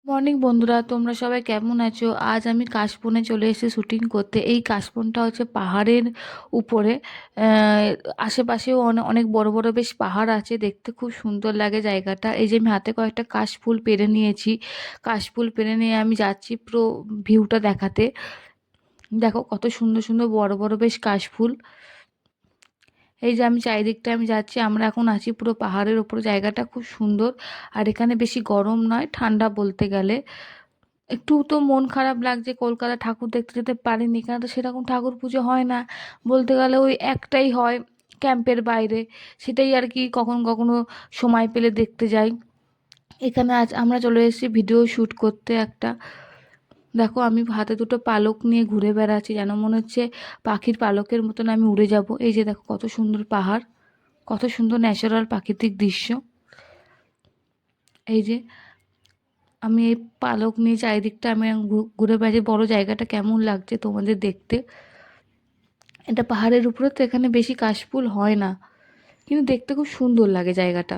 Morning বন্ধুরা, তোমরা সবাই কেমন আছো? আজ আমি কাশবনে চলে এসেছি শুটিং করতে। এই কাশবনটা হচ্ছে পাহাড়ের উপরে। আশেপাশেও অনেক অনেক বড় বড় বেশ পাহাড় আছে, দেখতে খুব সুন্দর লাগে জায়গাটা। এই যে আমি হাতে কয়েকটা কাশফুল পেরে নিয়েছি, কাশফুল পেরে নিয়ে আমি যাচ্ছি পুরো ভিউটা দেখাতে। দেখো কত সুন্দর সুন্দর বড় বড় বেশ কাশফুল। এই যে আমি চারিদিকটা আমি যাচ্ছি, আমরা এখন আছি পুরো পাহাড়ের ওপর। জায়গাটা খুব সুন্দর, আর এখানে বেশি গরম নয়, ঠান্ডা বলতে গেলে। একটু তো মন খারাপ লাগছে, কলকাতা ঠাকুর দেখতে যেতে পারিনি, এখানে তো সেরকম ঠাকুর পুজো হয় না। বলতে গেলে ওই একটাই হয় ক্যাম্পের বাইরে, সেটাই আর কি কখন কখনো সময় পেলে দেখতে যাই। এখানে আজ আমরা চলে এসেছি ভিডিও শ্যুট করতে একটা। দেখো আমি হাতে দুটো পালক নিয়ে ঘুরে বেড়াচ্ছি, যেন মনে হচ্ছে পাখির পালকের মতন আমি উড়ে যাব। এই যে দেখো কত সুন্দর পাহাড়, কত সুন্দর ন্যাচারাল প্রাকৃতিক দৃশ্য। এই যে আমি এই পালক নিয়ে চারিদিকটা আমি ঘুরে বেড়াচ্ছি। বড় জায়গাটা কেমন লাগছে তোমাদের দেখতে? এটা পাহাড়ের উপরে তো, এখানে বেশি কাশফুল হয় না, কিন্তু দেখতে খুব সুন্দর লাগে জায়গাটা।